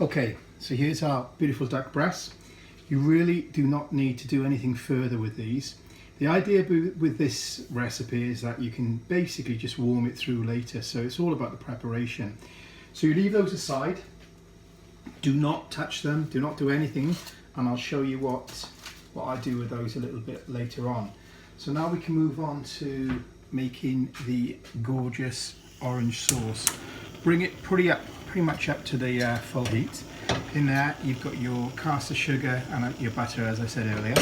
Okay, so here's our beautiful duck breasts. You really do not need to do anything further with these. The idea with this recipe is that you can basically just warm it through later, so it's all about the preparation. So you leave those aside, do not touch them, do not do anything, and I'll show you what I do with those a little bit later on. So now we can move on to making the gorgeous orange sauce. Bring it pretty much up to the full heat. In there you've got your caster sugar and your butter, as I said earlier.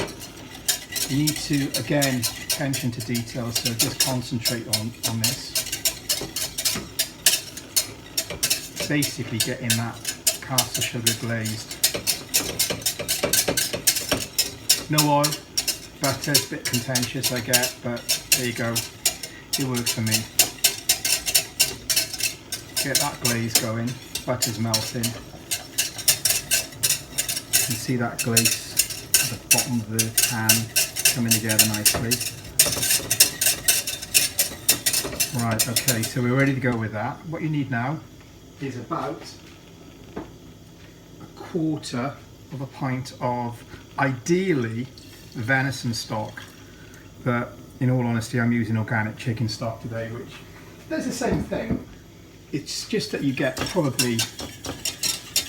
You need to, again, attention to detail, so just concentrate on this. Basically getting that caster sugar glazed. No oil, butter, it's a bit contentious I get, but there you go, it works for me. Get that glaze going, butter's melting. You can see that glaze at the bottom of the pan coming together nicely. Right, okay, so we're ready to go with that. What you need now is about a quarter of a pint of, ideally, venison stock, but in all honesty I'm using organic chicken stock today, which does the same thing. It's just that you get probably a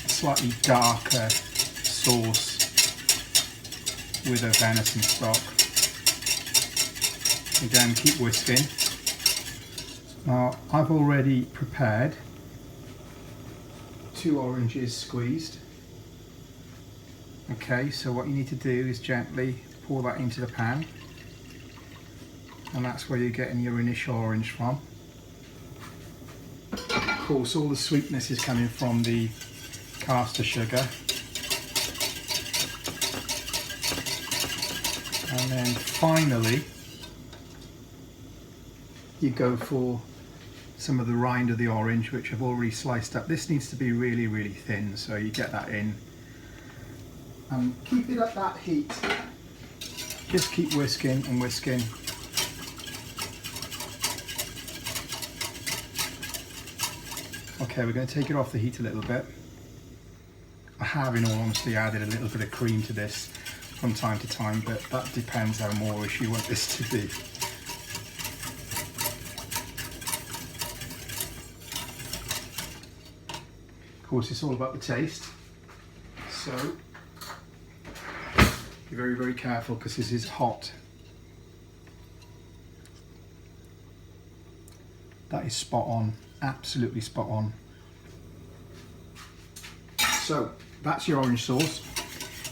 slightly darker sauce with a venison stock. Again, keep whisking. Now I've already prepared 2 oranges squeezed. Okay, so what you need to do is gently pour that into the pan, and that's where you're getting your initial orange from. Of course, all the sweetness is coming from the caster sugar. And then finally, you go for some of the rind of the orange, which I've already sliced up. This needs to be really, really thin, so you get that in. And keep it at that heat. Just keep whisking and whisking. Okay, we're going to take it off the heat a little bit. I have, in all honesty, added a little bit of cream to this from time to time, but that depends how Moorish you want this to be. Of course, it's all about the taste, so be very, very careful because this is hot. That is spot on, absolutely spot on. So that's your orange sauce.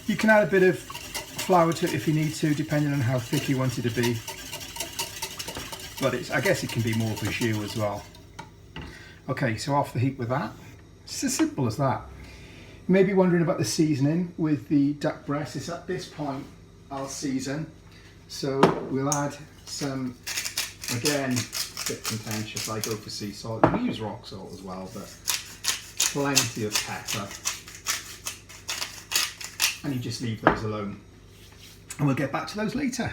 You can add a bit of flour to it if you need to, depending on how thick you want it to be. But I guess it can be more for jus as well. Okay, so off the heat with that. It's as simple as that. You may be wondering about the seasoning with the duck breast. It's at this point I'll season. So we'll add some, again, a bit contentious, I go for sea salt. You can use rock salt as well, but plenty of pepper. And you just leave those alone. And we'll get back to those later.